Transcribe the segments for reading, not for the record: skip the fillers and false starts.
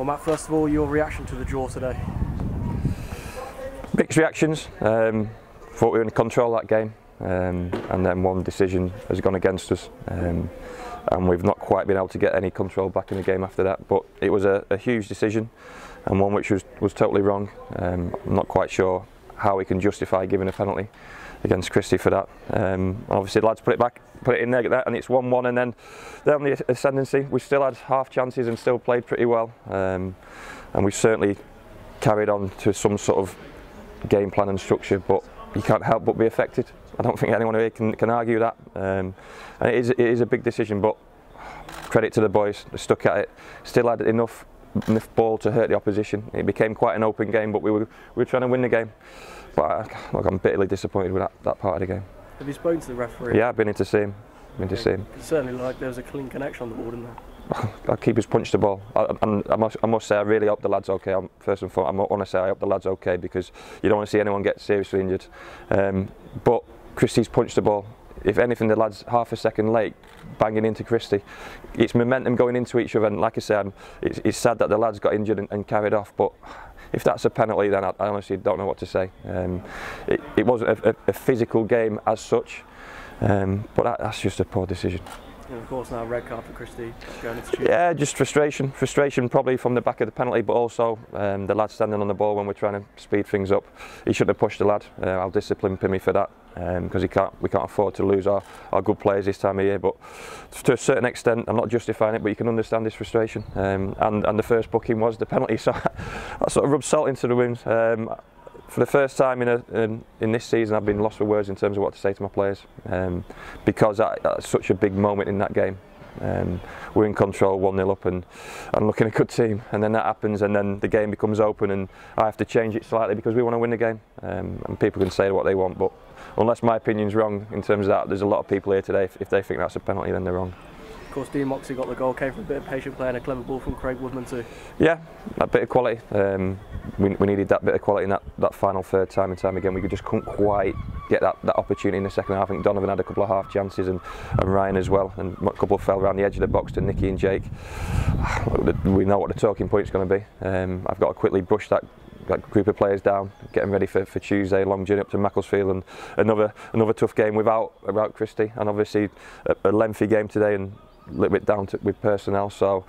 Well, Matt, first of all, your reaction to the draw today? Mixed reactions. Thought we were in control of that game, and then one decision has gone against us, and we've not quite been able to get any control back in the game after that. But it was a huge decision, and one which was totally wrong. I'm not quite sure how we can justify giving a penalty against Christy for that. Obviously the lads put it in there, and it's 1-1, and then they're on the ascendancy. We still had half chances and still played pretty well, and we certainly carried on to some sort of game plan and structure, but you can't help but be affected. I don't think anyone here can argue that, and it is a big decision, but credit to the boys, they stuck at it, still had enough ball to hurt the opposition. It became quite an open game, but we were trying to win the game. But look, I'm bitterly disappointed with that part of the game. Have you spoken to the referee? Yeah, I've been in to see him. It certainly looked like there was a clean connection on the ball, didn't there? Our keepers punched the ball, and I must say I really hope the lad's okay. First and foremost, I want to say I hope the lad's okay, because you don't want to see anyone get seriously injured. But Christy's punched the ball. If anything, the lad's half a second late banging into Christy. It's momentum going into each other, and like I said, it's sad that the lad's got injured and carried off, but if that's a penalty, then I honestly don't know what to say. It wasn't a physical game as such, but that's just a poor decision. And of course now red card for Christy going into Tuesday. Yeah, just frustration probably from the back of the penalty, but also the lad standing on the ball when we're trying to speed things up. He shouldn't have pushed the lad. I'll discipline Pymmy for that, because we can't afford to lose our good players this time of year. But to a certain extent, I'm not justifying it, but you can understand his frustration. And the first booking was the penalty, so that sort of rubbed salt into the wound. For the first time in this season, I've been lost for words in terms of what to say to my players, because that's such a big moment in that game. We're in control, 1-0 up, and looking a good team, and then that happens, and then the game becomes open, and I have to change it slightly because we want to win the game. And people can say what they want, but unless my opinion's wrong in terms of that, there's a lot of people here today, if they think that's a penalty, then they're wrong. Of course, Dean Moxey got the goal, came from a bit of patient play and a clever ball from Craig Woodman too. Yeah, that bit of quality. We needed that bit of quality in that final third time and time again. We just couldn't quite get that opportunity in the second half. I think Donovan had a couple of half chances, and Ryan as well, and a couple fell around the edge of the box to Nicky and Jake. We know what the talking point's going to be. I've got to quickly brush that group of players down, get them ready for Tuesday, long journey up to Macclesfield, and another tough game without Christy, and obviously a lengthy game today, and a little bit down with personnel, so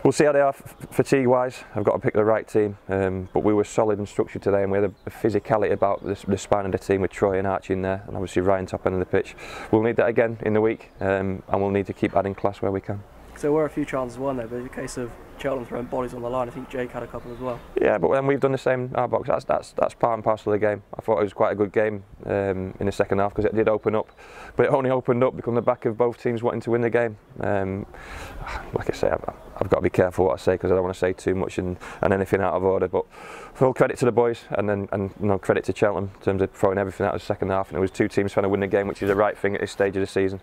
we'll see how they are fatigue wise. I've got to pick the right team, but we were solid and structured today, and we had a physicality about the spine of the team with Troy and Archie in there, and obviously Ryan top end of the pitch. We'll need that again in the week, and we'll need to keep adding class where we can. So there were a few chances won there, but in the case of Cheltenham throwing bodies on the line, I think Jake had a couple as well. Yeah, but then we've done the same in our box. That's part and parcel of the game. I thought it was quite a good game in the second half, because it did open up, but it only opened up because on the back of both teams wanting to win the game. Like I say, I've got to be careful what I say, because I don't want to say too much and anything out of order. But full credit to the boys, and credit to Cheltenham in terms of throwing everything out of the second half. And it was two teams trying to win the game, which is the right thing at this stage of the season.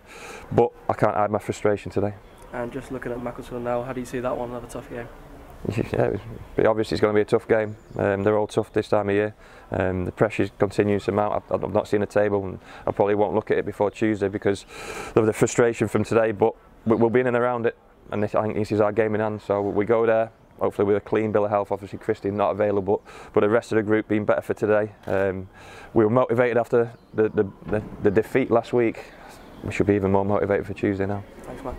But I can't hide my frustration today. And just looking at Macclesfield now, how do you see that one? Another tough game? Yeah, obviously it's going to be a tough game. They're all tough this time of year. The pressure continues to mount. I've not seen a table, and I probably won't look at it before Tuesday because of the frustration from today, but we'll be in and around it, and I think this is our game in hand, so we go there hopefully with a clean bill of health. Obviously Christy not available, but the rest of the group being better for today. We were motivated after the defeat last week. We should be even more motivated for Tuesday now. Thanks, man.